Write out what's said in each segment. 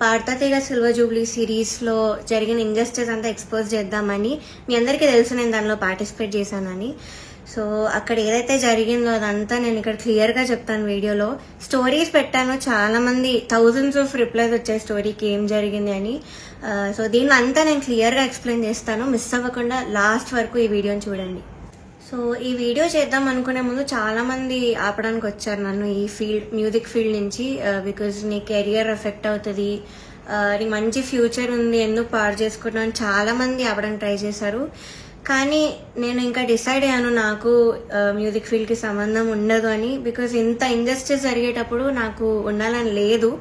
పార్థతీగ silver Jubilee సిరీస్లో జరిగిన injustice అంతా ఎక్స్పోజ్ చేద్దామని, మీ అందరికీ తెలుసు నేను దానిలో పార్టిసిపేట్ చేశానని. సో అక్కడ ఏదైతే జరిగిందో అదంతా నేను ఇక్కడ క్లియర్గా చెప్తాను వీడియోలో. స్టోరీస్ పెట్టాను, చాలా మంది థౌజండ్స్ ఆఫ్ రిప్లైస్ వచ్చాయి స్టోరీకి ఏం జరిగింది అని. సో దీనిలో అంతా నేను క్లియర్గా ఎక్స్ప్లెయిన్ చేస్తాను, మిస్ అవ్వకుండా లాస్ట్ వరకు ఈ వీడియోని చూడండి. సో ఈ వీడియో చేద్దాం అనుకునే ముందు చాలా మంది ఆపడానికి వచ్చారు నన్ను ఈ మ్యూజిక్ ఫీల్డ్ నుంచి. బికాజ్ నీ కెరియర్ ఎఫెక్ట్ అవుతుంది, నీకు మంచి ఫ్యూచర్ ఉంది, ఎందుకు పాడు చేసుకుంటున్నావు అని చాలా మంది ఆపడానికి ట్రై చేశారు. కానీ నేను ఇంకా డిసైడ్ అయ్యాను నాకు మ్యూజిక్ ఫీల్డ్కి సంబంధం ఉండదు అని. బికాజ్ ఇంత ఇంజస్టిస్ జరిగేటప్పుడు నాకు ఉండాలని లేదు.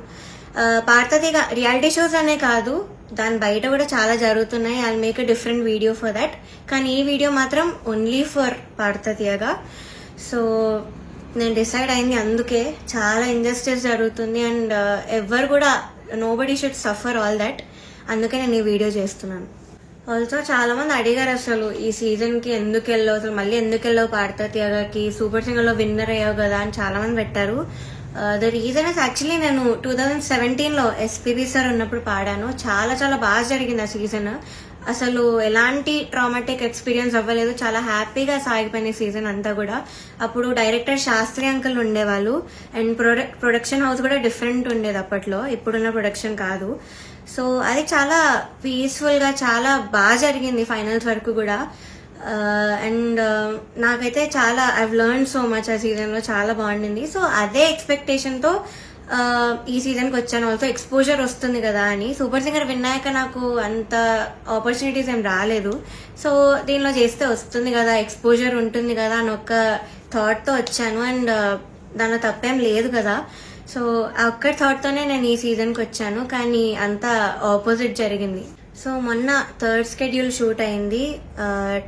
పార్థతీగ రియాలిటీ షోస్ అనే కాదు, దాని బయట కూడా చాలా జరుగుతున్నాయి. I make a different video for that. కానీ ఈ వీడియో మాత్రం ఓన్లీ ఫర్ పార్థతీగ. సో నేను డిసైడ్ అయింది అందుకే. చాలా ఇంజస్టిస్ జరుగుతుంది అండ్ ఎవరు కూడా nobody should suffer all that. అందుకే నేను ఈ వీడియో చేస్తున్నాను. ఆల్సో చాలా మంది అడిగారు అసలు ఈ సీజన్ కి ఎందుకు వెళ్ళావు, అసలు మళ్ళీ ఎందుకు వెళ్ళావు పార్థతీగకి, సూపర్ సింగర్ లో విన్నర్ అయ్యావు కదా అని చాలా మంది పెట్టారు. ద రీజన్ ఇస్ యాక్చువల్లీ నేను 2017లో ఎస్పీబీ సార్ ఉన్నప్పుడు పాడాను. చాలా చాలా బాగా జరిగింది ఆ సీజన్. అసలు ఎలాంటి ట్రామాటిక్ ఎక్స్పీరియన్స్ అవ్వలేదు, చాలా హ్యాపీగా సాగిపోయిన సీజన్ అంతా కూడా. అప్పుడు డైరెక్టర్ శాస్త్రి అంకుల్ ఉండేవాళ్ళు అండ్ ప్రొడక్షన్ హౌస్ కూడా డిఫరెంట్ ఉండేది అప్పట్లో, ఇప్పుడున్న ప్రొడక్షన్ కాదు. సో అది చాలా పీస్ఫుల్ గా చాలా బాగా జరిగింది ఫైనల్స్ వరకు కూడా. అండ్ నాకైతే చాలా ఐవ్ లెర్న్ సో మచ్ ఆ సీజన్ లో, చాలా బాగుండింది. సో అదే ఎక్స్పెక్టేషన్ తో ఈ సీజన్ కి వచ్చాను. ఆల్సో ఎక్స్పోజర్ వస్తుంది కదా అని. సూపర్ సింగర్ విన్నాక నాకు అంత ఆపర్చునిటీస్ ఏం రాలేదు. సో దీనిలో చేస్తే వస్తుంది కదా, ఎక్స్పోజర్ ఉంటుంది కదా అని ఒక థాట్ తో వచ్చాను. అండ్ దానిలో తప్పేం లేదు కదా. సో ఆ ఒక్క థాట్ తోనే నేను ఈ సీజన్ కి వచ్చాను. కానీ అంతా ఆపోజిట్ జరిగింది. సో మొన్న థర్డ్ షెడ్యూల్ షూట్ అయింది.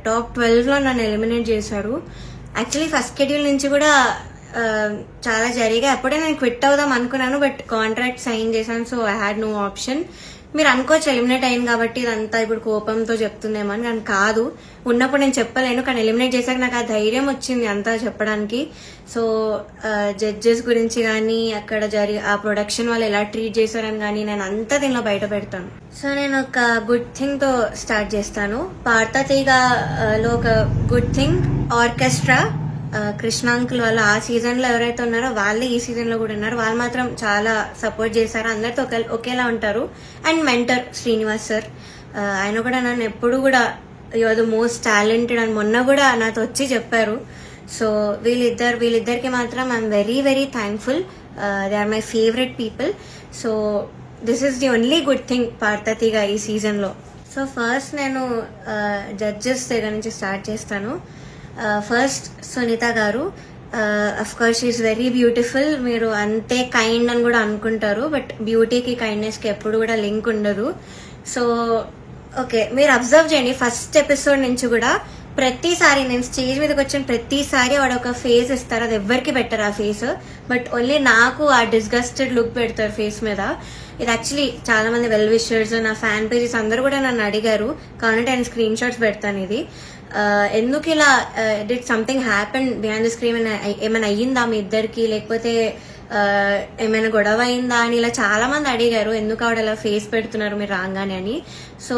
టాప్ 12లో నన్ను ఎలిమినేట్ చేశారు. యాక్చువల్లీ ఫస్ట్ షెడ్యూల్ నుంచి కూడా చాలా జరిగాయి. అప్పుడే నేను క్విట్ అవుదాం అనుకున్నాను, బట్ కాంట్రాక్ట్ సైన్ చేశాను. So I had no option. మీరు అనుకోవచ్చు ఎలిమినేట్ అయింది కాబట్టి ఇదంతా ఇప్పుడు కోపంతో చెప్తుందేమో అని. కానీ కాదు, ఉన్నప్పుడు నేను చెప్పలేను. కానీ ఎలిమినేట్ చేశాక నాకు ఆ ధైర్యం వచ్చింది అంతా చెప్పడానికి. సో జడ్జెస్ గురించి కానీ అక్కడ ఆ ప్రొడక్షన్ వాళ్ళు ఎలా ట్రీట్ చేశారని కానీ నేను అంతా దీనిలో బయట పెడతాను. సో నేను ఒక గుడ్ థింగ్ తో స్టార్ట్ చేస్తాను. పార్థతీగలో ఒక good thing, orchestra Krishna uncle వాళ్ళు ఆ సీజన్ లో ఎవరైతే ఉన్నారో వాళ్ళే ఈ సీజన్ లో కూడా ఉన్నారు. వాళ్ళు మాత్రం చాలా సపోర్ట్ చేశారు, అందరితో ఒకేలా ఉంటారు. అండ్ మెంటర్ శ్రీనివాస్ సార్, ఆయన కూడా నన్ను ఎప్పుడు కూడా you are the most talented అని మొన్న కూడా నాతో వచ్చి చెప్పారు. సో వీళ్ళిద్దరికి మాత్రం I'm very very thankful. They are my favourite people. So this is the only good thing పార్థతీగ ఈ సీజన్ లో. సో ఫస్ట్ నేను జడ్జెస్ దగ్గర నుంచి స్టార్ట్ చేస్తాను. ఫస్ట్ సునీత గారు. Of course she is very beautiful. మీరు అంతే కైండ్ అని కూడా అనుకుంటారు, బట్ బ్యూటీకి కైండ్నెస్ కి ఎప్పుడు కూడా లింక్ ఉండదు. సో ఓకే, మీరు అబ్జర్వ్ చేయండి ఫస్ట్ ఎపిసోడ్ నుంచి కూడా ప్రతిసారి నేను స్టేజ్ మీదకి వచ్చిన ప్రతిసారి వాడు ఒక ఫేస్ ఇస్తారు. అది ఎవరికి పెట్టరు ఆ ఫేస్, బట్ ఓన్లీ నాకు ఆ డిస్గస్టెడ్ లుక్ పెడతారు ఫేస్ మీద. ఇది యాక్చువల్లీ చాలా మంది వెల్ విషర్స్, నా ఫ్యాన్ పేజెస్ అందరూ కూడా నన్ను అడిగారు. కావాలంటే నేను స్క్రీన్ షాట్స్ పెడతాను. ఇది ఎందుకు ఇలా did something happen behind the screen, ఏమైనా అయ్యిందా మీ ఇద్దరికి, లేకపోతే ఏమైనా గొడవ అయిందా అని ఇలా చాలా మంది అడిగారు. ఎందుకు ఆవిడ ఇలా ఫేస్ పెడుతున్నారు మీరు రాగానే అని. సో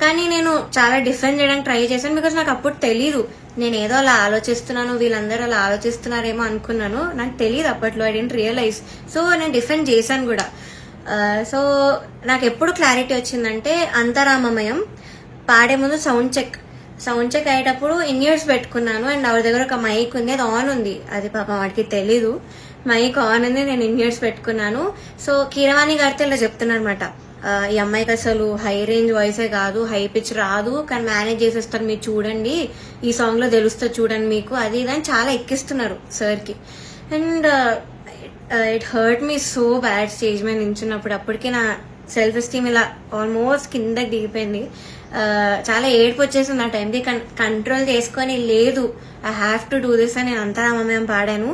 కానీ నేను చాలా డిఫెండ్ చేయడానికి ట్రై చేశాను. బికాస్ నాకు అప్పుడు తెలీదు, నేను ఏదో అలా ఆలోచిస్తున్నాను, వీళ్ళందరూ అలా ఆలోచిస్తున్నారేమో అనుకున్నాను. నాకు తెలియదు అప్పట్లో, ఐ డెంట్ రియలైజ్. సో నేను డిఫెండ్ చేశాను కూడా. సో నాకు ఎప్పుడు క్లారిటీ వచ్చిందంటే అంతరామమయం పాడే ముందు సౌండ్ చెక్ అయ్యేటప్పుడు ఇన్ ఇయర్స్ పెట్టుకున్నాను. అండ్ ఆవిడ దగ్గర ఒక మైక్ ఉంది, అది ఆన్ ఉంది. అది పాపం వాడికి తెలీదు, మైక్ ఆన్ ఉంది, నేను ఇన్ ఇయర్స్ పెట్టుకున్నాను. సో కీరవాణి గారితో ఇలా చెప్తున్నా అనమాట, ఈ అమ్మాయికి అసలు హై రేంజ్ వాయిసే కాదు, హై పిచ్ రాదు, కానీ మేనేజ్ చేసేస్తారు, మీరు చూడండి, ఈ సాంగ్ లో తెలుస్తుంది చూడండి మీకు, అది ఇదని చాలా ఎక్కిస్తున్నారు సార్కి. And it hurt me so bad stage మీద నించున్నప్పుడు. అప్పటికే నా సెల్ఫ్ ఎస్టీమ్ ఇలా ఆల్మోస్ట్ కిందకి దిగిపోయింది. చాలా ఏడుపు వచ్చేసింది ఆ టైంకి. కంట్రోల్ చేసుకొని లేదు, I have to do this అని నేను అంతరామమయం పాడాను.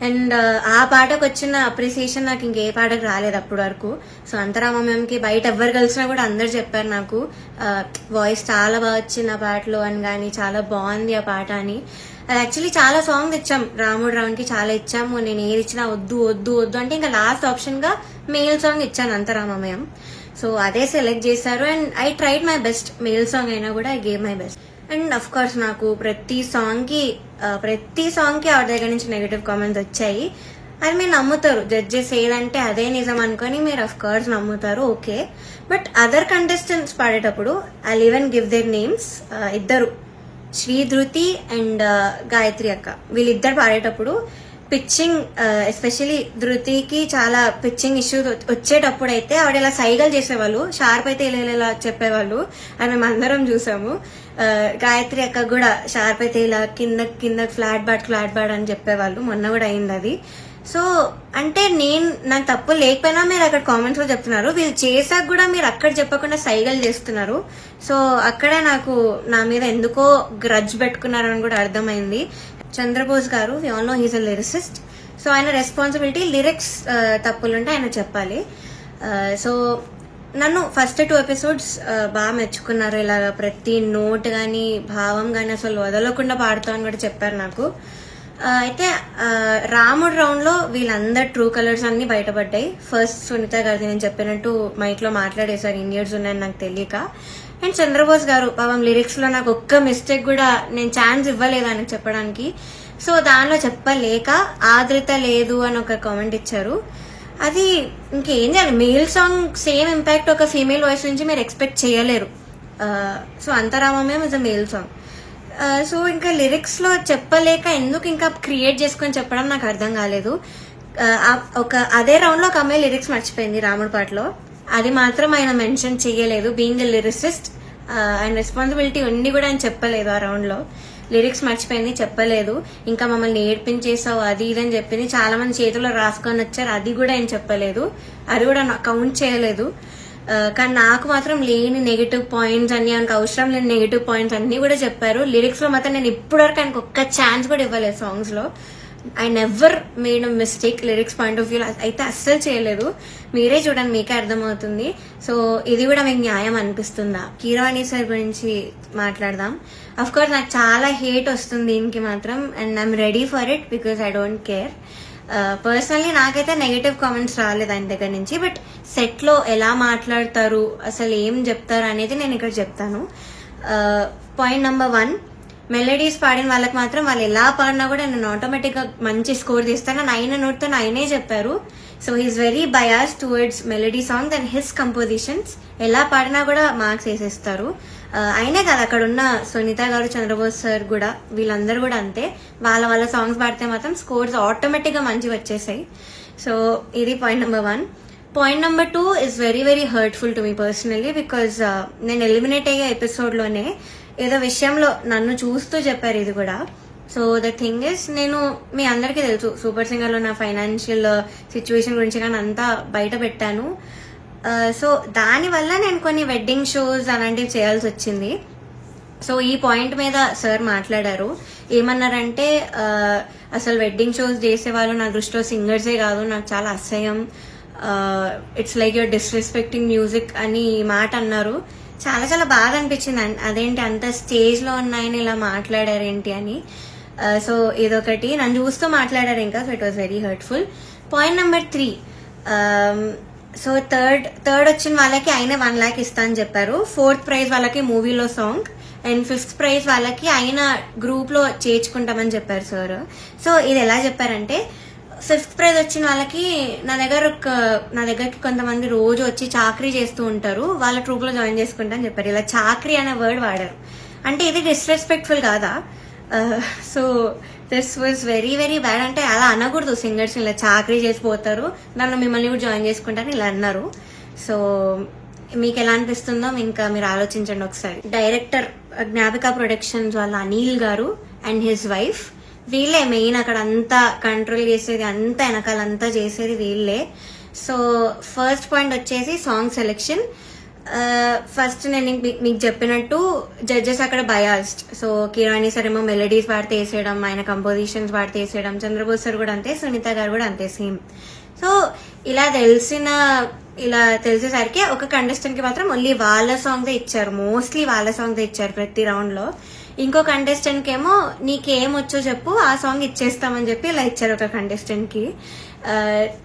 అండ్ ఆ పాటకు వచ్చిన అప్రిసియేషన్ నాకు ఇంకే పాటకు రాలేదు అప్పటి వరకు. సో అంతరామమయంకి బయట ఎవరు కలిసినా కూడా అందరు చెప్పారు నాకు వాయిస్ చాలా బాగా వచ్చింది ఆ పాటలో అని, కానీ చాలా బాగుంది ఆ పాట అని. అది యాక్చువల్లీ చాలా సాంగ్స్ ఇచ్చాం, రాముడు రౌండ్ కి చాలా ఇచ్చాము. నేను ఏది ఇచ్చినా వద్దు వద్దు వద్దు అంటే ఇంకా లాస్ట్ ఆప్షన్ గా మేల్ సాంగ్ ఇచ్చాను, అంతరామమయం. సో అదే సెలెక్ట్ చేశారు and I tried my best. Male song అయినా కూడా I gave my best. And of course నాకు ప్రతి సాంగ్ కి ఆవిడ దగ్గర నుంచి నెగటివ్ కామెంట్స్ వచ్చాయి. అది మీరు నమ్ముతారు, జడ్జెస్ ఏదంటే అదే నిజం అనుకొని మీరు అఫ్ కోర్స్ నమ్ముతారు, ఓకే. బట్ అదర్ కంటెస్టెంట్స్ పాడేటప్పుడు I even give their names. ఇద్దరు, శ్రీధృతి అండ్ గాయత్రి అక్క, వీళ్ళిద్దరు పాడేటప్పుడు పిచ్చింగ్, ఎస్పెషలీ ధృతికి చాలా పిచ్చింగ్ ఇష్యూస్ వచ్చేటప్పుడు అయితే ఆవిడ ఇలా సైగలు చేసేవాళ్ళు, షార్ప్ అయితే ఇలా చెప్పేవాళ్ళు, అని మేము అందరం చూసాము. గాయత్రి అక్క కూడా షార్ప్ అయితే ఇలా కింద ఫ్లాట్ బాడ్ అని చెప్పేవాళ్ళు, మొన్న కూడా అయింది అది. సో అంటే నాకు తప్పు లేకపోయినా మీరు అక్కడ కామెంట్స్ లో చెప్తున్నారు, వీళ్ళు చేశాక కూడా మీరు అక్కడ చెప్పకుండా సైగలు చేస్తున్నారు. సో అక్కడ నాకు నా మీద ఎందుకో గ్రడ్జ్ పెట్టుకున్నారని కూడా అర్థమైంది. చంద్రబోస్ గారు, we all know he's a lyricist. So ఆయన రెస్పాన్సిబిలిటీ, లిరిక్స్ తప్పులుంటే ఆయన చెప్పాలి. సో నన్ను ఫస్ట్ 2 ఎపిసోడ్స్ బాగా మెచ్చుకున్నారు. ఇలాగ ప్రతి నోట్ గానీ భావం గానీ అసలు వదలకుండా పాడుతామని కూడా చెప్పారు నాకు. అయితే రాముడు రౌండ్ లో వీళ్ళందరు ట్రూ కలర్స్ అన్ని బయటపడ్డాయి. ఫస్ట్ సునీత గారిది నేను చెప్పినట్టు మైక్ లో మాట్లాడేశారు, ఇండియర్స్ ఉన్నాయని నాకు తెలియక. అండ్ చంద్రబోస్ గారు పాపం లిరిక్స్ లో నాకు ఒక్క మిస్టేక్ కూడా నేను ఛాన్స్ ఇవ్వలేదు ఆయనకు చెప్పడానికి. సో దానిలో చెప్పలేక ఆదృత లేదు అని ఒక కామెంట్ ఇచ్చారు. అది ఇంకేం చేయాలి, మేల్ సాంగ్ సేమ్ ఇంపాక్ట్ ఒక ఫీమేల్ వాయిస్ నుంచి మీరు ఎక్స్పెక్ట్ చేయలేరు. So Antaramamayam is a male song. So ఇంకా లిరిక్స్ లో చెప్పలేక ఎందుకు ఇంకా క్రియేట్ చేసుకొని చెప్పడం నాకు అర్థం కాలేదు. అదే రౌండ్ లో ఒక అమ్మాయి లిరిక్స్ మర్చిపోయింది రాముడి పాటలో, అది మాత్రం ఆయన మెన్షన్ చేయలేదు. Being a lyricist and responsibility ఉండి కూడా ఆయన చెప్పలేదు. ఆ రౌండ్ లో లిరిక్స్ మర్చిపోయింది, చెప్పలేదు. ఇంకా మమ్మల్ని ఏడ్పించేసావు అది ఇదని చెప్పింది, చాలా మంది చేతుల్లో రాసుకొని వచ్చారు, అది కూడా ఆయన చెప్పలేదు, అది కూడా కౌంట్ చేయలేదు. కానీ నాకు మాత్రం లేని నెగిటివ్ పాయింట్స్ అన్ని, ఆయనకు అవసరం లేని నెగిటివ్ పాయింట్స్ అన్ని కూడా చెప్పారు. లిరిక్స్ లో మాత్రం నేను ఇప్పటివరకు ఆయనకు ఒక్క ఛాన్స్ కూడా ఇవ్వలేదు సాంగ్స్ లో. I never made a mistake lyrics point of view అయితే అస్సలు చేయలేదు. మీరే చూడండి, మీకే అర్థమవుతుంది. సో ఇది కూడా మీకు న్యాయం అనిపిస్తుందా? కీరవాణి సార్ గురించి మాట్లాడదాం. అఫ్ కోర్స్ నాకు చాలా హేట్ వస్తుంది దీనికి మాత్రం, and I'm ready for it because I don't care. Personally నాకైతే నెగటివ్ కామెంట్స్ రాలేదు ఆయన దగ్గర నుంచి. బట్ సెట్ లో ఎలా మాట్లాడతారు, అసలు ఏం చెప్తారు అనేది నేను ఇక్కడ చెప్తాను. పాయింట్ నెంబర్ 1, మెలడీస్ పాడిన వాళ్ళకి మాత్రం వాళ్ళు ఎలా పాడినా కూడా నేను ఆటోమేటిక్ గా మంచి స్కోర్ తీస్తాను. ఆయన నోట్తో ఆయనే చెప్పారు. So he's very bias towards melody songs and his compositions. ఎలా పాడినా కూడా మార్క్స్ వేసేస్తారు. అయినే కదా అక్కడ ఉన్న సునీత గారు, చంద్రబోస్ సార్ కూడా, వీళ్ళందరూ కూడా అంతే. వాళ్ళ సాంగ్స్ పాడితే మాత్రం స్కోర్స్ ఆటోమేటిక్ గా మంచిగా వచ్చేసాయి. సో ఇది point number 1. Point number 2 is very very hurtful to me personally because నేను ఎలిమినేట్ అయ్యే ఎపిసోడ్ లోనే ఏదో విషయంలో నన్ను చూస్తూ చెప్పారు ఇది కూడా. సో ద థింగ్ ఇస్, నేను మీ అందరికీ తెలుసు సూపర్ సింగర్ లో నా ఫైనాన్షియల్ సిచ్యువేషన్ గురించి కానీ అంతా బయట పెట్టాను. సో దానివల్ల నేను కొన్ని వెడ్డింగ్ షోస్ అలాంటివి చేయాల్సి వచ్చింది. సో ఈ పాయింట్ మీద సార్ మాట్లాడారు. ఏమన్నారంటే అసలు వెడ్డింగ్ షోస్ చేసేవాళ్ళు నా దృష్టిలో సింగర్సే కాదు, నాకు చాలా అసహ్యం, it's like your disrespecting music అని మాట అన్నారు. చాలా చాలా బాధ అనిపించింది. అదేంటి అంత స్టేజ్ లో ఉన్నాయని ఇలా మాట్లాడారేంటి అని. సో ఇదొకటి నన్ను చూస్తూ మాట్లాడారు ఇంకా. So it was very hurtful. Point number 3, so third వచ్చిన వాళ్ళకి ఆయన 1 lakh ఇస్తా అని చెప్పారు. 4th ప్రైజ్ వాళ్ళకి మూవీలో సాంగ్, అండ్ 5th ప్రైజ్ వాళ్ళకి ఆయన గ్రూప్ లో చేర్చుకుంటామని చెప్పారు సార్. సో ఇది ఎలా చెప్పారంటే, 5th ప్రైజ్ వచ్చిన వాళ్ళకి నా దగ్గరకి కొంతమంది రోజు వచ్చి చాకరీ చేస్తూ ఉంటారు, వాళ్ళ ట్రూప్ లో జాయిన్ చేసుకుంటా అని చెప్పారు. ఇలా చాకరీ అనే వర్డ్ వాడారు. అంటే ఇది డిస్రెస్పెక్ట్ఫుల్ కాదా? So this was very very bad. అంటే అలా అనకూడదు, సింగర్స్ ఇలా చాకరీ చేసిపోతారు, దానిలో మిమ్మల్ని కూడా జాయిన్ చేసుకుంటారని ఇలా అన్నారు. సో మీకు ఎలా అనిపిస్తుందో ఇంకా మీరు ఆలోచించండి ఒకసారి. డైరెక్టర్ జ్ఞాపిక ప్రొడక్షన్స్ వాళ్ళ అనిల్ గారు అండ్ హిజ్ వైఫ్, వీళ్ళే మెయిన్ అక్కడ అంతా కంట్రోల్ చేసేది, అంతా వెనకాలంతా చేసేది వీళ్ళే. సో ఫస్ట్ పాయింట్ వచ్చేసి సాంగ్ సెలెక్షన్. ఫస్ట్ నేను మీకు చెప్పినట్టు జడ్జెస్ అక్కడ బయాస్డ్. సో కిరాణి సార్ ఏమో మెలడీస్ పాడితే వేసేయడం, ఆయన కంపోజిషన్స్ పాడితే వేసేయడం, చంద్రబోస్ సార్ కూడా అంతే, సునీత గారు కూడా అంతే సేమ్. సో ఇలా తెలిసేసరికి ఒక కంటెస్టెంట్ కి మాత్రం ఓన్లీ వాళ్ళ సాంగ్స్ ఇచ్చారు, మోస్ట్లీ వాళ్ళ సాంగ్స్ ఇచ్చారు ప్రతి రౌండ్ లో. ఇంకో కంటెస్టెంట్ కి ఏమో నీకేమొచ్చో చెప్పు ఆ సాంగ్ ఇచ్చేస్తామని చెప్పి ఇలా ఇచ్చారు ఒక కంటెస్టెంట్ కి.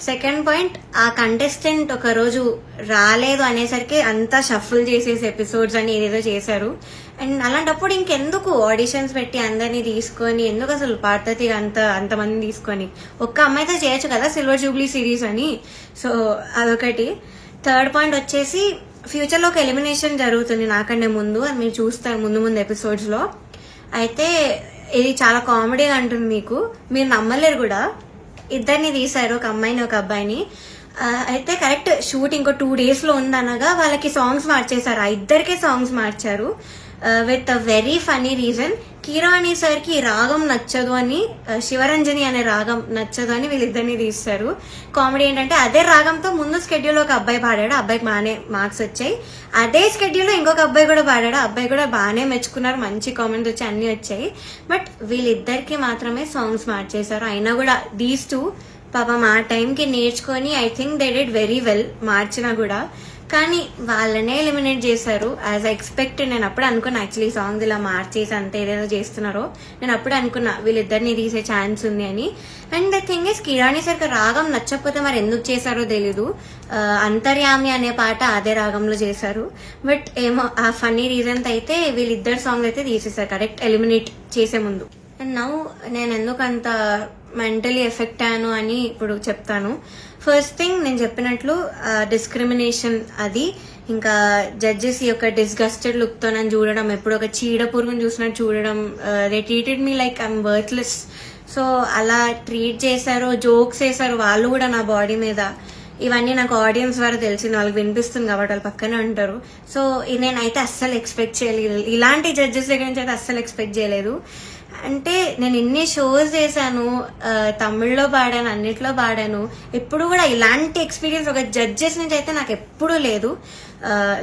సెకండ్ పాయింట్, ఆ కంటెస్టెంట్ ఒక రోజు రాలేదు అనేసరికి అంతా షఫుల్ చేసేసి ఎపిసోడ్స్ అని ఏదేదో చేశారు. అండ్ అలాంటప్పుడు ఇంకెందుకు ఆడిషన్స్ పెట్టి అందరినీ తీసుకొని, ఎందుకు అసలు పార్థతిగా అంతమందిని తీసుకొని ఒక్క అమ్మాయితో చేయొచ్చు కదా సిల్వర్ జూబ్లీ సిరీస్ అని. సో అదొకటి. థర్డ్ పాయింట్ వచ్చేసి ఫ్యూచర్ లో ఒక ఎలిమినేషన్ జరుగుతుంది నాకంటే ముందు, అది మీరు చూస్తారు ముందు ఎపిసోడ్స్ లో. అయితే ఇది చాలా కామెడీగా అంటుంది మీకు, మీరు నమ్మలేరు కూడా. ఇద్దరిని తీశారు, ఒక అమ్మాయిని ఒక అబ్బాయిని. అయితే కరెక్ట్ షూట్ ఇంకో 2 days లో ఉందనగా వాళ్ళకి సాంగ్స్ మార్చేశారు, ఆ ఇద్దరికే సాంగ్స్ మార్చారు with a very funny reason. Keeravani sir కి రాగం నచ్చదు అని, శివరంజని అనే రాగం నచ్చదు అని వీళ్ళిద్దరిని తీస్తారు. కామెడీ ఏంటంటే అదే రాగంతో ముందు స్కెడ్యూల్ ఒక అబ్బాయి పాడాడు, అబ్బాయికి బాగానే మార్క్స్ వచ్చాయి. అదే స్కెడ్యూల్ లో ఇంకొక అబ్బాయి కూడా పాడాడు, అబ్బాయి కూడా బాగానే మెచ్చుకున్నారు, మంచి కామెంట్స్ వచ్చి అన్ని వచ్చాయి. బట్ వీళ్ళిద్దరికి మాత్రమే సాంగ్స్ మార్చేశారు. అయినా కూడా దీస్ టూ పాపం ఆ టైంకి నేర్చుకొని I think they did very well మార్చినా కూడా. కానీ వాళ్ళనే ఎలిమినేట్ చేశారు యాజ్ ఐ ఎక్స్పెక్టెడ్. నేను అప్పుడు అనుకున్నా యాక్చువల్లీ సాంగ్స్ ఇలా మార్చేసి అంత ఏదేదో చేస్తున్నారో, నేను అప్పుడు అనుకున్నా వీళ్ళిద్దరిని తీసే ఛాన్స్ ఉంది అని. And the thing is కిరాణి sir రాగం నచ్చకపోతే మరి ఎందుకు చేశారో తెలీదు. అంతర్యామి అనే పాట అదే రాగంలో చేశారు. బట్ ఏమో ఆ ఫన్నీ రీజన్ అయితే వీళ్ళిద్దరు సాంగ్స్ అయితే తీసేశారు కరెక్ట్ ఎలిమినేట్ చేసే ముందు. అండ్ నౌ నేను ఎందుకు అంత మెంటలీ ఎఫెక్ట్ అయ్యాను అని ఇప్పుడు చెప్తాను. ఫస్ట్ థింగ్, నేను చెప్పినట్లు డిస్క్రిమినేషన్ అది, ఇంకా జడ్జెస్ యొక్క డిస్గస్టెడ్ లుక్ తో నన్ను చూడడం, ఎప్పుడు ఒక చీడ పురుగుని చూసినట్టు చూడడం. They treated me like I'm worthless. So అలా ట్రీట్ చేశారు, జోక్స్ వేశారు వాళ్ళు కూడా నా బాడీ మీద. ఇవన్నీ నాకు ఆడియన్స్ ద్వారా తెలిసింది, వాళ్ళకి వినిపిస్తుంది కాబట్టి వాళ్ళు పక్కనే ఉంటారు. సో నేనైతే అస్సలు ఎక్స్పెక్ట్ చేయలేదు, ఇలాంటి జడ్జెస్ దగ్గర నుంచి అయితే అస్సలు ఎక్స్పెక్ట్ చేయలేదు. అంటే నేను ఇన్ని షోస్ చేశాను, తమిళ్లో పాడాను, అన్నిట్లో పాడాను, ఎప్పుడు కూడా ఇలాంటి ఎక్స్పీరియన్స్ ఒక జడ్జెస్ నుంచి అయితే నాకు ఎప్పుడూ లేదు.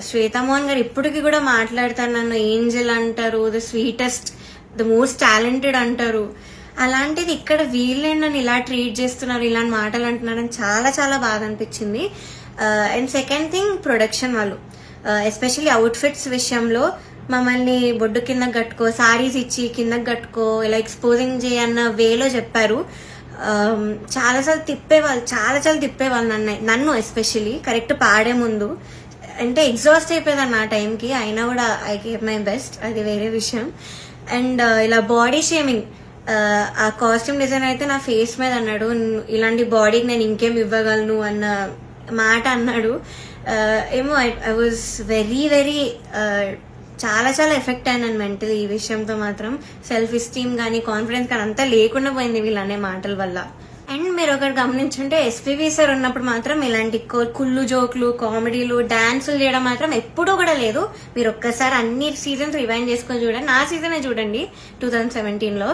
శ్వేతామోహన్ గారు ఇప్పటికి కూడా మాట్లాడతారు, నన్ను ఏంజెల్ అంటారు, the sweetest, the most talented అంటారు. అలాంటిది ఇక్కడ వీళ్ళే నన్ను ఇలా ట్రీట్ చేస్తున్నారు, ఇలాంటి మాటలు అంటున్నారని చాలా చాలా బాగా అనిపించింది. అండ్ సెకండ్ థింగ్, ప్రొడక్షన్ వాళ్ళు ఎస్పెషల్లీ అవుట్ఫిట్స్ విషయంలో మమ్మల్ని బొడ్డు కిందకి కట్టుకో, సారీస్ ఇచ్చి కిందకి కట్టుకో, ఇలా ఎక్స్పోజింగ్ చేయన్న వేలో చెప్పారు. చాలాసార్లు తిప్పేవాళ్ళు నన్ను ఎస్పెషల్లీ కరెక్ట్ పాడే ముందు. అంటే ఎగ్జాస్ట్ అయిపోయేదాన్ని ఆ టైంకి, అయినా కూడా ఐ గేవ్ మై బెస్ట్, అది వేరే విషయం. అండ్ ఇలా బాడీ షేమింగ్, ఆ కాస్ట్యూమ్ డిజైనర్ అయితే నా ఫేస్ మీద అన్నాడు, ఇలాంటి బాడీకి నేను ఇంకేం ఇవ్వగలను అన్న మాట అన్నాడు. ఏమో ఐ వాజ్ వెరీ వెరీ చాలా చాలా ఎఫెక్ట్ అయినాను మెంటలీ. ఈ విషయంతో మాత్రం సెల్ఫ్ ఎస్టీమ్ కానీ కాన్ఫిడెన్స్ కానీ అంతా లేకుండా పోయింది వీళ్ళనే మాటల వల్ల. అండ్ మీరు ఒకటి గమనించుంటే ఎస్పీబీ సార్ ఉన్నప్పుడు మాత్రం ఇలాంటి కుళ్ళు జోకులు, కామెడీలు, డాన్సులు చేయడం మాత్రం ఎప్పుడూ కూడా లేదు. మీరు ఒక్కసారి అన్ని సీజన్స్ రివైండ్ చేసుకొని చూడండి, నా సీజనే చూడండి 2017లో.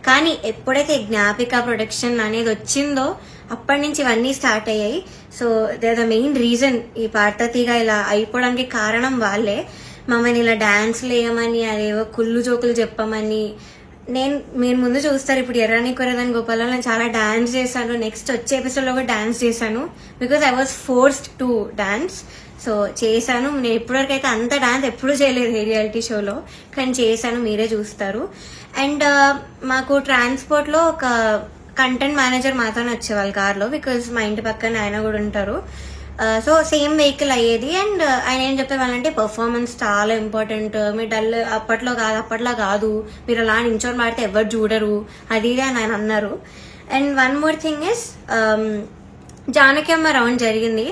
కానీ ఎప్పుడైతే జ్ఞాపిక ప్రొడక్షన్ అనేది వచ్చిందో అప్పటి నుంచి ఇవన్నీ స్టార్ట్ అయ్యాయి. So they are the main reason ఈ పార్థతిగా ఇలా అయిపోవడానికి కారణం వాళ్ళే. మమ్మల్ని ఇలా డాన్స్లు వేయమని, అదేవో కుళ్ళు జోకులు చెప్పమని. మీరు ముందు చూస్తారు ఇప్పుడు ఎర్రని కొరదని గోపాలలో నేను చాలా డాన్స్ చేశాను, నెక్స్ట్ వచ్చే ఎపిసోడ్ లో కూడా డాన్స్ చేశాను, because I was forced to dance. So చేశాను. నేను ఇప్పటివరకు అయితే అంత డాన్స్ ఎప్పుడూ చేయలేదు ఏ రియాలిటీ షోలో, కానీ చేశాను, మీరే చూస్తారు. అండ్ మాకు ట్రాన్స్పోర్ట్ లో ఒక కంటెంట్ మేనేజర్ మాత్రమే వచ్చేవాళ్ళు కార్లో, బికాజ్ మా ఇంటి పక్కన ఆయన కూడా ఉంటారు. సో సేమ్ వెహికల్ అయ్యేది. అండ్ ఆయన ఏం చెప్పేవాళ్ళంటే పర్ఫార్మెన్స్ చాలా ఇంపార్టెంట్, మీరు డల్ అప్పట్లో కాదు, మీరు అలా నించోని పాడితే ఎవరు చూడరు, అది అని ఆయన అన్నారు. And one more thing is, Janaki అమ్మ రౌండ్ జరిగింది.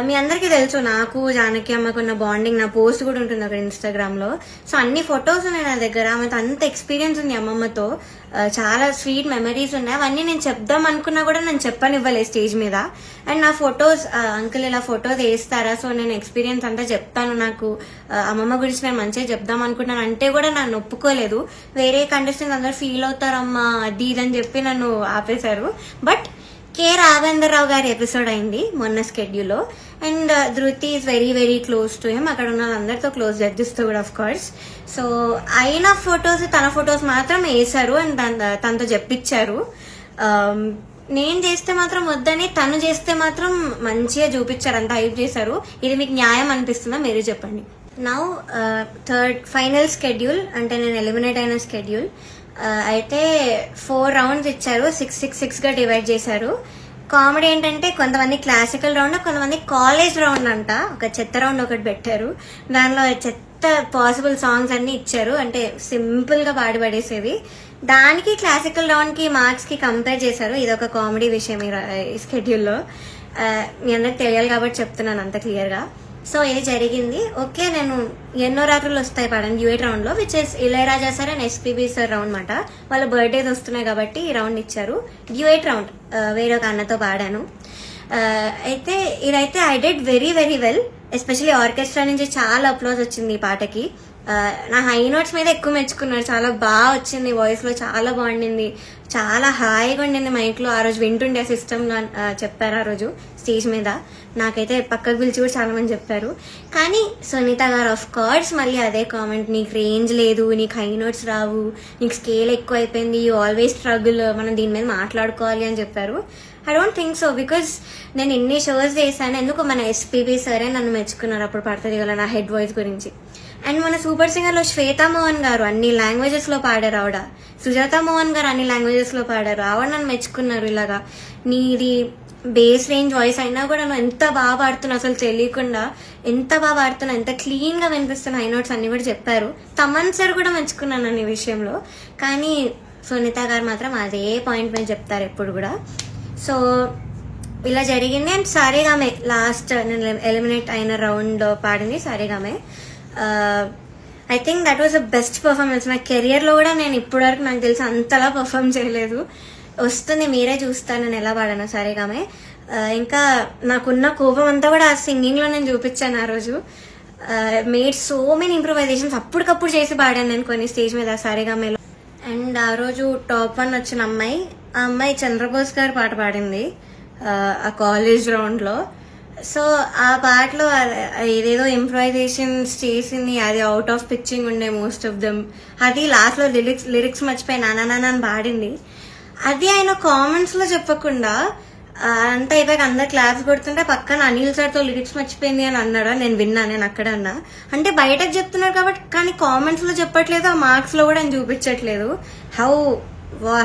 మీ అందరికీ తెలుసు నాకు జానకి అమ్మకు ఉన్న బాండింగ్, నా పోస్ట్ కూడా ఉంటుంది అక్కడ ఇన్స్టాగ్రామ్ లో. సో అన్ని ఫొటోస్ ఉన్నాయి నా దగ్గర, ఆమెతో అంత ఎక్స్పీరియన్స్ ఉంది అమ్మమ్మతో, చాలా స్వీట్ మెమరీస్ ఉన్నాయి. అవన్నీ నేను చెప్దాం అనుకున్నా కూడా నేను చెప్పనివ్వలేదు స్టేజ్ మీద. అండ్ నా ఫొటోస్, అంకుల్ ఇలా ఫొటోస్ వేస్తారా, సో నేను ఎక్స్పీరియన్స్ అంతా చెప్తాను, నాకు అమ్మమ్మ గురించి నేను మంచిగా చెప్దాం అనుకున్నాను అంటే కూడా నన్ను ఒప్పుకోలేదు. వేరే కంటెస్టెంట్స్ అందరూ ఫీల్ అవుతారమ్మా అది ఇది అని చెప్పి నన్ను ఆపేశారు. బట్ కె రాఘవేంద్రరావు గారి ఎపిసోడ్ అయింది మొన్న స్కెడ్యూల్లో. అండ్ ధృతి is very very close to him, అక్కడ ఉన్న అందరితో క్లోజ్, జడ్జెస్ తో కూడా ఆఫ్ కోర్స్. సో అయిన ఫొటోస్, తన ఫొటోస్ మాత్రం వేశారు అండ్ తనతో చెప్పించారు. నేను చేస్తే మాత్రం వద్దని, తను చేస్తే మాత్రం మంచిగా చూపించారు, అంత హైప్ చేశారు. ఇది మీకు న్యాయం అనిపిస్తుందా మీరే చెప్పండి. నౌ థర్డ్ ఫైనల్ స్కెడ్యూల్, అంటే నేను ఎలిమినేట్ అయిన స్కెడ్యూల్ అయితే 4 రౌండ్స్ ఇచ్చారు, 6 గా డివైడ్ చేశారు. కామెడీ ఏంటంటే కొంతమంది క్లాసికల్ రౌండ్, కొంతమంది కాలేజ్ రౌండ్ అంట, ఒక చెత్త రౌండ్ ఒకటి పెట్టారు. దానిలో చెత్త పాసిబుల్ సాంగ్స్ అన్ని ఇచ్చారు, అంటే సింపుల్ గా పాడి పడేసేవి. దానికి క్లాసికల్ రౌండ్ కి మార్క్స్ కి కంపేర్ చేశారు. ఇది ఒక కామెడీ విషయం ఈ స్కెడ్యూల్లో. మీ అందరికి తెలియాలి కాబట్టి చెప్తున్నాను అంత క్లియర్ గా. సో ఇది జరిగింది. ఓకే, నేను ఎన్నో రాత్రులు వస్తాయి పాడాను డ్యూయట్ రౌండ్ లో, which is Ilaiyaraaja sir and SPB sir round మాట. వాళ్ళ బర్త్డేస్ వస్తున్నాయి కాబట్టి ఈ రౌండ్ ఇచ్చారు. డ్యూయట్ రౌండ్ వేరే ఒక అన్నతో పాడాను. అయితే ఇదైతే I did very very well. Especially orchestra నుంచి చాలా అప్లోజ్ వచ్చింది ఈ పాటకి. నా హై నోట్స్ మీద ఎక్కువ మెచ్చుకున్నారు, చాలా బాగా వచ్చింది, వాయిస్ లో చాలా బాగుండింది, చాలా హాయిగా ఉండింది మైక్ లో. ఆ రోజు వింటుండే సిస్టమ్ గా చెప్పారు ఆ రోజు స్టేజ్ మీద. నాకైతే పక్కకు పిలిచి కూడా చాలా మంది చెప్పారు. కానీ సునీత గారు ఆఫ్ కోర్స్ మళ్ళీ అదే కామెంట్, నీకు రేంజ్ లేదు, నీకు హై నోట్స్ రావు, నీకు స్కేల్ ఎక్కువ అయిపోయింది, యూ ఆల్వేస్ స్ట్రగుల్, మనం దీని మీద మాట్లాడుకోవాలి అని చెప్పారు. I don't think so, because నేను ఎన్ని షోస్ చేశాను, ఎందుకు మన ఎస్పీబీ సరే నన్ను మెచ్చుకున్నారు అప్పుడు పడుతుంది కదా నా హెడ్ వాయిస్ గురించి. అండ్ మన సూపర్ సింగర్ లో శ్వేతా మోహన్ గారు అన్ని లాంగ్వేజెస్ లో పాడారు, ఆవిడ. సుజాత మోహన్ గారు అన్ని లాంగ్వేజెస్ లో పాడారు, ఆవిడ నన్ను మెచ్చుకున్నారు. ఇలాగా నీది బేస్ రేంజ్ వాయిస్ అయినా కూడా నువ్వు ఎంత బాగా పాడుతున్నా, అసలు తెలియకుండా ఎంత బాగా పాడుతున్నా, ఎంత క్లీన్ గా వినిపిస్తున్నా, హై నోట్స్ అన్ని కూడా చెప్పారు. తమన్ సార్ కూడా మెచ్చుకున్నాను అన్ని విషయంలో. కానీ సునీత గారు మాత్రం అదే పాయింట్ మీద చెప్తారు ఎప్పుడు కూడా. సో ఇలా జరిగింది. అండ్ సారేగామే లాస్ట్ నేను ఎలిమినేట్ అయిన రౌండ్ పాడింది Saregama. I think that was the best performance. నా కెరియర్ లో కూడా నేను ఇప్పటివరకు నాకు తెలిసి అంతలా పర్ఫార్మ్ చేయలేదు. వస్తుంది, మీరే చూస్తాను నేను ఎలా పాడాను సారేగామే. ఇంకా నాకున్న కోపం అంతా కూడా ఆ సింగింగ్ లో నేను చూపించాను ఆ రోజు. మేడ్ సో మెనీ ఇంప్రూవైజేషన్స్ అప్పటికప్పుడు చేసి పాడాను నేను కొన్ని స్టేజ్ మీద సారేగామేలో. అండ్ ఆ రోజు టాప్ 1 వచ్చిన అమ్మాయి, ఆ అమ్మాయి చంద్రబోస్ గారు పాట పాడింది ఆ కాలేజ్ రౌండ్ లో. సో ఆ పాటలో ఏదేదో ఇంప్రూవైజేషన్స్ చేసింది, అది అవుట్ ఆఫ్ పిచ్చింగ్ ఉండే మోస్ట్ ఆఫ్ దెమ్. అది లాస్ట్ లో లిరిక్స్ మర్చిపోయి నానా అని పాడింది. అది ఆయన కామెంట్స్ లో చెప్పకుండా అంతా అయిపోయాక అందరు క్లాప్స్ కొడుతుంటే పక్కన అనిల్ సార్ తో లిరిక్స్ మర్చిపోయింది అని అన్నాడా, నేను విన్నా, నేను అక్కడ అన్నా. అంటే బయటకు చెప్తున్నారు కాబట్టి, కానీ కామెంట్స్ లో చెప్పట్లేదు, ఆ మార్క్స్ లో కూడా ఆయన చూపించట్లేదు.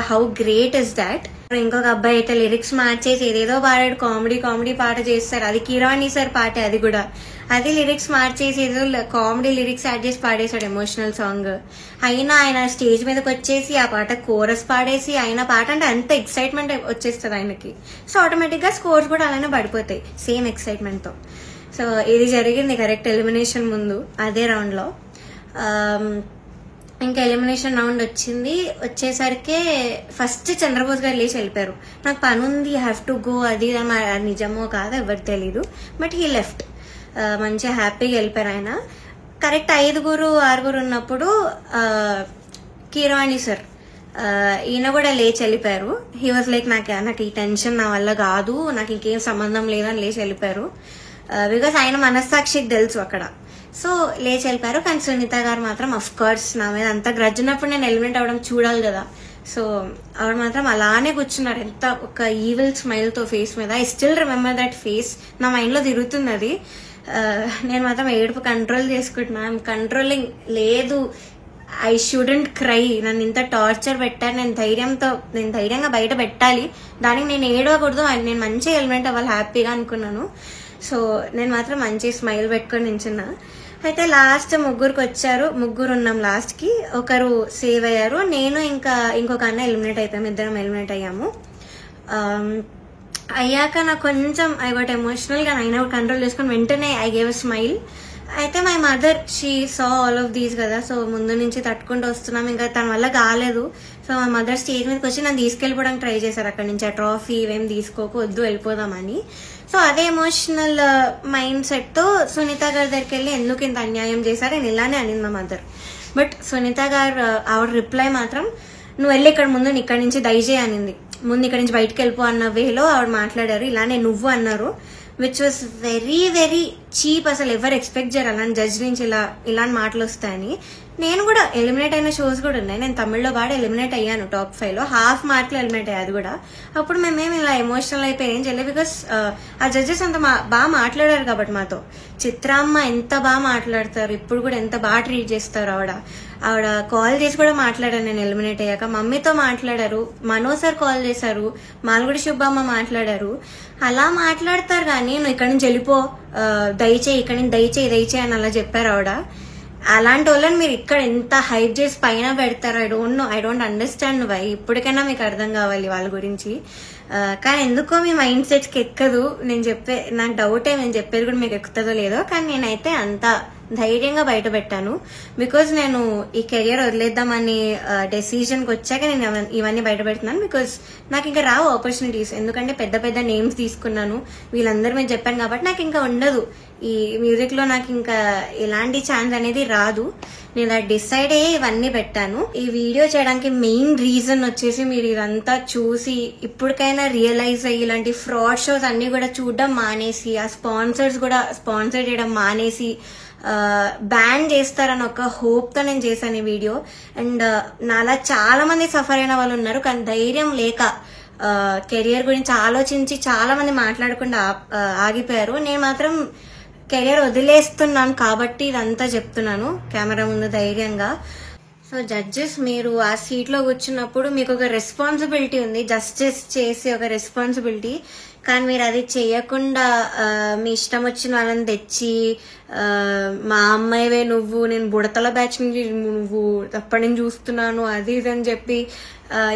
How great is that. ఇంకొక అబ్బాయి అయితే లిరిక్స్ మార్చేసి ఏదేదో పాడాడు, కామెడీ పాట చేస్తారు, అది కిరాణి సార్ పాటే, అది కూడా అది లిరిక్స్ మార్చేసి ఏదో కామెడీ లిరిక్స్ యాడ్ చేసి పాడేశాడు ఎమోషనల్ సాంగ్. అయినా ఆయన స్టేజ్ మీదకి వచ్చేసి ఆ పాట కోరస్ పాడేసి, ఆయన పాట అంటే అంత ఎక్సైట్మెంట్ వచ్చేస్తుంది ఆయనకి. సో ఆటోమేటిక్ గా స్కోర్స్ కూడా అలానే పడిపోతాయి సేమ్ ఎక్సైట్మెంట్ తో. సో ఇది జరిగింది కరెక్ట్ ఎలిమినేషన్ ముందు అదే రౌండ్ లో. ఇంకా ఎలిమినేషన్ రౌండ్ వచ్చేసరికి ఫస్ట్ చంద్రబోస్ గారు లేచి వెళ్ళిపోయారు. నాకు పని ఉంది, హ్యావ్ టు గో, అది నిజమో కాదో ఎవరికి తెలీదు, బట్ హీ లెఫ్ట్. మంచిగా హ్యాపీగా వెళ్ళిపోయారు ఆయన. కరెక్ట్ 5-6 ఉన్నప్పుడు కీరవాణి సార్ ఈయన కూడా లేచి వెళ్ళిపోయారు. హీ వాజ్ లైక్ నాకు ఈ టెన్షన్ నా వల్ల కాదు, నాకు ఇంకేం సంబంధం లేదని లేచి వెళ్ళిపోయారు. బికాస్ ఆయన మనస్సాక్షికి తెలుసు అక్కడ. సో లేచి వెళ్ళిపోయారు. కానీ సునీత గారు మాత్రం అఫ్ కోర్స్ నా మీద అంత గ్రడ్జ్ ఉన్నప్పుడు నేను ఎలిమినేట్ అవ్వడం చూడాలి కదా. సో ఆవిడ మాత్రం అలానే కూర్చున్నారు, ఎంత ఒక ఈవిల్ స్మైల్ తో ఫేస్ మీద. I still remember that face, నా మైండ్ లో తిరుగుతుంది అది. నేను మాత్రం ఏడుపు కంట్రోల్ చేసుకుంటున్నా, ఐఎమ్ కంట్రోలింగ్. లేదు, ఐ షుడెంట్ క్రై, నన్ను ఇంత టార్చర్ పెట్టారు, నేను ధైర్యంగా బయట పెట్టాలి, దానికి నేను ఏడవకూడదు, నేను మంచిగా ఎలిమినేట్ అవ్వాలి హ్యాపీగా అనుకున్నాను. సో నేను మాత్రం మంచి స్మైల్ పెట్టుకొని నించున్నా. అయితే లాస్ట్ ముగ్గురు ఉన్నాం లాస్ట్ కి. ఒకరు సేవ్ అయ్యారు, నేను ఇంకా ఇంకొక అన్న ఎలిమినేట్ అయిపోయాము, ఇద్దరం ఎలిమినేట్ అయ్యాము. అయ్యాక నాకు కొంచెం ఐ గాట్ ఎమోషనల్ గా, అయినా కంట్రోల్ చేసుకుని వెంటనే ఐ గేవ్ అ స్మైల్. అయితే my mother she saw all of these కదా, సో ముందు నుంచి తట్టుకుంటూ వస్తున్నాం, ఇంకా తన వల్ల కాలేదు. సో మా మదర్ స్టేజ్ మీదకి వచ్చి నన్ను తీసుకెళ్ళిపోవడానికి ట్రై చేశారు అక్కడి నుంచి. ఆ ట్రాఫీ ఇవేం తీసుకోకు, వద్దు వెళ్ళిపోదామని. సో అదే ఎమోషనల్ మైండ్ సెట్ తో సునీత గారి దగ్గరికి వెళ్ళి ఎందుకు ఇంత అన్యాయం చేశారు నేను ఇలానే అనింది మా మదర్. బట్ సునీత గారు ఆవిడ రిప్లై మాత్రం, నువ్వు వెళ్ళి ఇక్కడ ముందు ఇక్కడి నుంచి దయచేయి అనింది. ముందు ఇక్కడ నుంచి బయటకు వెళ్ళిపో అన్న వేలో ఆవిడ మాట్లాడారు. ఇలానే నువ్వు అన్నారు, which was very very cheap. అసలు ఎవరు ఎక్స్పెక్ట్ చేయరు అలాంటి జడ్జ్ నుంచి ఇలా మాటలు వస్తాయని. నేను కూడా ఎలిమినేట్ అయిన షోస్ కూడా ఉన్నాయి. నేను తమిళ్లో బాగా ఎలిమినేట్ అయ్యాను టాప్ 5 లో, హాఫ్ మార్క్ లో ఎలిమినేట్ అయ్యాయి. అది కూడా అప్పుడు మేమేమి ఇలా ఎమోషనల్ అయిపోయి ఏం చేయలేదు, బికాస్ ఆ జడ్జెస్ అంత బాగా మాట్లాడారు కాబట్టి మాతో. చిత్రామ్మ ఎంత బాగా మాట్లాడతారు, ఇప్పుడు కూడా ఎంత బాగా ట్రీట్ చేస్తారు. ఆవిడ కాల్ చేసి కూడా మాట్లాడాను నేను ఎలిమినేట్ అయ్యాక. మమ్మీతో మాట్లాడారు, మనో సార్ కాల్ చేశారు, మాల్గుడి శుభమ్మ మాట్లాడారు. అలా మాట్లాడతారు కానీ నువ్వు ఇక్కడి నుంచి వెళ్ళిపో, దయచేయి ఇక్కడి నుంచి దయచేయి అని అలా చెప్పారు ఆవిడ. అలాంటి వాళ్ళని మీరు ఇక్కడ ఎంత హైప్ చేసి పైన పెడతారు. I don't understand why. ఇప్పటికైనా మీకు అర్థం కావాలి వాళ్ళ గురించి. కానీ ఎందుకో మీ మైండ్ సెట్ కి ఎక్కదు. నాకు డౌటే నేను చెప్పేది కూడా మీకు ఎక్కుతుందో లేదో. కానీ నేనైతే అంత ధైర్యంగా బయట పెట్టాను, బికాజ్ నేను ఈ కెరియర్ వదిలేద్దామని డెసిజన్కి వచ్చాక నేను ఇవన్నీ బయట పెడుతున్నాను. బికాజ్ నాకు ఇంకా రావు ఆపర్చునిటీస్, ఎందుకంటే పెద్ద పెద్ద నేమ్స్ తీసుకున్నాను, వీళ్ళందరూ మేము చెప్పాను కాబట్టి నాకు ఇంకా ఉండదు. ఈ మ్యూజిక్ లో నాకు ఇంకా ఎలాంటి ఛాన్స్ అనేది రాదు. నేను అది డిసైడ్ అయ్యి ఇవన్నీ పెట్టాను. ఈ వీడియో చేయడానికి మెయిన్ రీజన్ వచ్చేసి మీరు ఇదంతా చూసి ఇప్పటికైనా రియలైజ్ అయ్యి ఇలాంటి ఫ్రాడ్ షోస్ అన్ని కూడా చూడడం మానేసి, ఆ స్పాన్సర్స్ కూడా స్పాన్సర్ చేయడం మానేసి బ్యాన్ చేస్తారని ఒక హోప్ తో నేను చేశాను ఈ వీడియో. అండ్ నాలా చాలా మంది సఫర్ అయిన వాళ్ళు ఉన్నారు, కానీ ధైర్యం లేక కెరియర్ గురించి ఆలోచించి చాలా మంది మాట్లాడకుండా ఆగిపోయారు. నేను మాత్రం కెరియర్ వదిలేస్తున్నాను కాబట్టి ఇదంతా చెప్తున్నాను కెమెరా ముందు ధైర్యంగా. సో జడ్జెస్, మీరు ఆ సీట్ లో కూర్చున్నప్పుడు మీకు ఒక రెస్పాన్సిబిలిటీ ఉంది, జస్టిస్ చేసే ఒక రెస్పాన్సిబిలిటీ. కానీ మీరు అది చేయకుండా మీ ఇష్టం వచ్చిన వాళ్ళని తెచ్చి మా అమ్మాయివే నువ్వు, నేను బుడతల బ్యాచ్ నుంచి నువ్వు అప్పటి నుంచి చూస్తున్నాను అది ఇది అని చెప్పి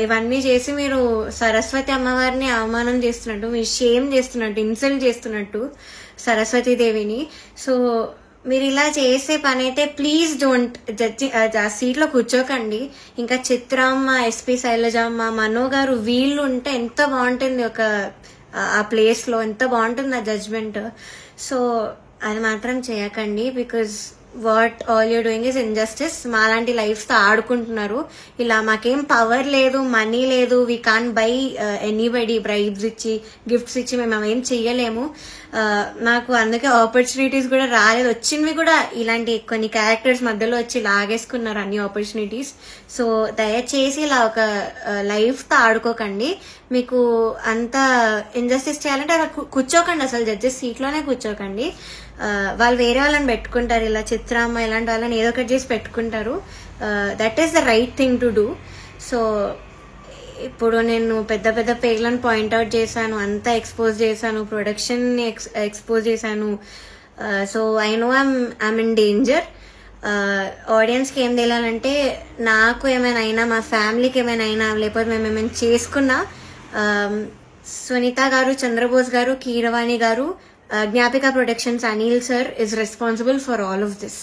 ఇవన్నీ చేసి మీరు సరస్వతి అమ్మవారిని అవమానం చేస్తున్నట్టు, మీరు షేమ్ చేస్తున్నట్టు, ఇన్సల్ట్ చేస్తున్నట్టు సరస్వతీదేవిని. సో మీరు ఇలా చేసే పని అయితే ప్లీజ్ డోంట్. ఆ సీట్ లో కూర్చోకండి. ఇంకా చిత్రమ్మ, ఎస్పీ శైలజమ్మ, మనో గారు వీళ్ళు ఉంటే ఎంత బాగుంటుంది, ఒక ఆ ప్లేస్ లో ఎంత బాగుంటుంది ఆ జడ్జ్మెంట్. సో అది మాత్రం చేయకండి, because what all you're doing is injustice. మాలాంటి లైఫ్స్ తో ఆడుకుంటున్నారు. ఇలా మాకేం పవర్ లేదు, మనీ లేదు, we can buy anybody, bribes ఇచ్చి గిఫ్ట్స్ ఇచ్చి మేము అవేం చెయ్యలేము. నాకు అందుకే ఆపర్చునిటీస్ కూడా రాలేదు. వచ్చినవి కూడా ఇలాంటి కొన్ని క్యారెక్టర్స్ మధ్యలో వచ్చి లాగేసుకున్నారు అన్ని ఆపర్చునిటీస్. సో దయచేసి ఇలా ఒక లైఫ్ తో ఆడుకోకండి. మీకు అంత ఇన్జస్టిస్ చేయాలంటే అలా కూర్చోకండి, అసలు జడ్జెస్ సీట్ లోనే కూర్చోకండి. వాళ్ళు వేరే వాళ్ళని పెట్టుకుంటారు, ఇలా చిత్రామ్మ ఇలాంటి వాళ్ళని ఏదో ఒకటి చేసి పెట్టుకుంటారు. That is the right thing to do. So ఇప్పుడు నేను పెద్ద పెద్ద పేర్లను పాయింట్అవుట్ చేశాను, అంతా ఎక్స్పోజ్ చేశాను, ప్రొడక్షన్ ని ఎక్స్పోజ్ చేశాను. So I know I'm in danger. Audience కి ఏం తెలియాలంటే, నాకు ఏమైనా అయినా, మా ఫ్యామిలీకి ఏమైనా అయినా, లేకపోతే మేము ఏమైనా చేసుకున్నా, సునీత గారు, Chandrabose garu, Keeravani garu, Gnapika productions, Anil sir is responsible for all of this.